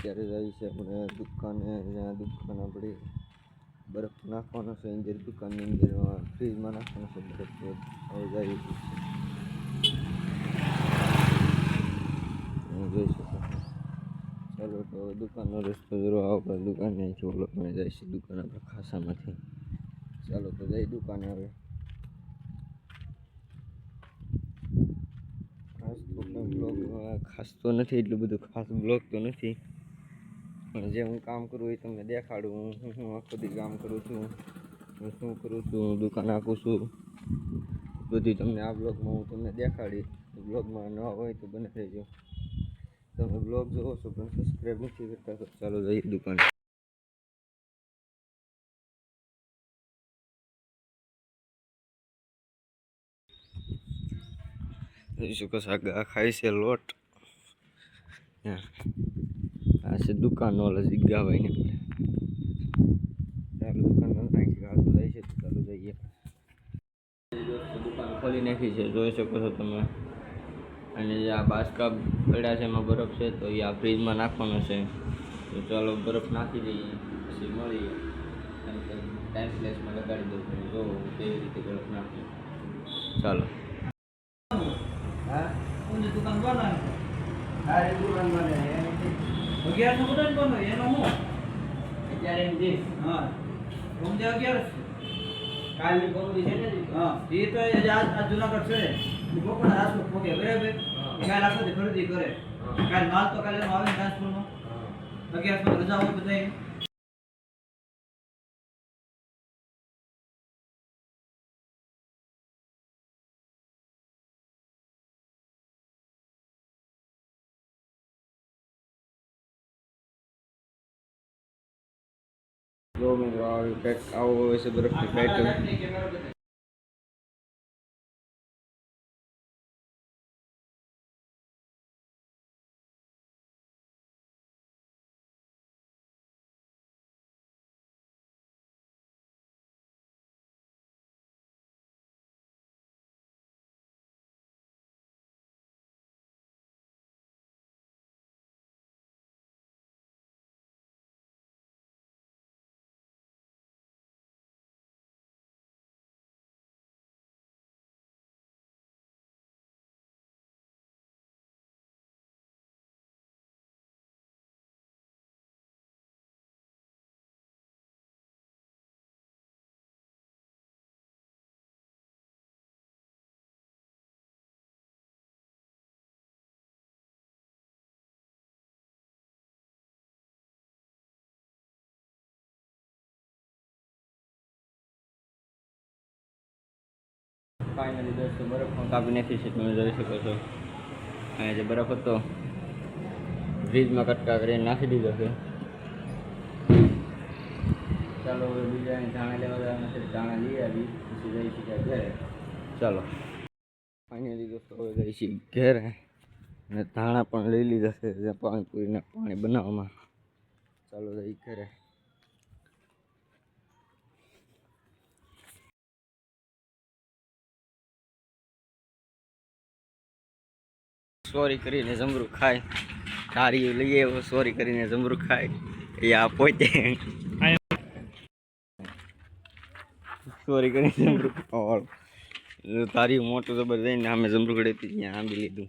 અત્યારે જાય છે આપણે દુકાને, જ્યાં દુકાન આપણે બરફ નાખવાનો છે અંદર દુકાનની અંદર ફ્રીજમાં નાખવાનો છે બરફ. હવે જાય છે જોઈ શકો. ચાલો તો દુકાનનો રસ્તો જરો આપણે દુકાન અહીંથી ઓળખને જાય છે દુકાન આપણે ખાસામાંથી. ચાલો તો જઈ દુકાને. હવે ખાસ તો નથી એટલું બધું ખાસ બ્લોગ તો નથી, પણ જે હું કામ કરું એ તમને દેખાડું. હું આખો દી કામ કરું છું, હું શું કરું છું, દુકાન આપું છું, બધી તમને આ બ્લોગમાં હું તમને દેખાડીશ. બ્લોગમાં ન હોય તો બને થઈ જાઓ. તમે બ્લોગ જોવો છો પણ સબસ્ક્રાઈબ નથી કરતા તો ચાલો જઈએ દુકાન. જોઈ શકો છો આ ખાય છે લોટ. આ છે દુકાન ઓલા જીગાભાઈને. ચાલો દુકાન નાખી હાથ જાય છે તો ચાલો જઈએ. દુકાન ખોલી નાખી છે જોઈ શકો છો તમે. અને આ બાસકા પડ્યા છે એમાં બરફ છે તો એ આ ફ્રીજમાં નાખવાનો છે. તો ચાલો બરફ નાખી દઈએ પછી મળીએ. ટાઈમ પ્લેસમાં લગાડી દઉં છું જો કેવી રીતે બરફ નાખીએ. ચાલો. દુકાન બને દુકાન બને 1100 બટન બનો એનો હું અત્યારે એમ દે. હા સમજે 11 કાલની કોમડી છે ને. હા એ તો આ જુનાગઢ છે કોકના રાજકોટ પોકે બરાબર. કાલ આખો ખરીદી કરે. કાલ માલ તો કાલે આવે ટ્રાન્સફરમાં 1100 રજા હોય બધાય. જો મિત્રો આવો હોય છે બરફની પેટર્ન. ફાઇનલી દોસ્તો બરફ પણ કાપી નાખી છે તમે જોઈ શકો છો. અહીંયા જે બરફ હતો ફ્રીજમાં કટકા કરીને નાખી દીધો છે. ચાલો હવે બીજા ધાણા લેવા જવાના છે. ધાણા લઈ આવી પછી જઈ છીએ ઘરે. ચાલો ફાઇનલી દોસ્તો હવે જઈ છીએ ઘરે અને ધાણા પણ લઈ લીધા છે પાણીપુરીના પાણી બનાવવામાં. ચાલો જઈ ઘરે. સોરી કરીને જમરૂ ખાય તારી લઈએ સોરી કરીને જમરૂ ખાય એ આ પોતે સોરી કરીને જમરૂ તારી મોટું જબર જઈને અમે જમરૂ ખડે ત્યાં આંબી લીધું.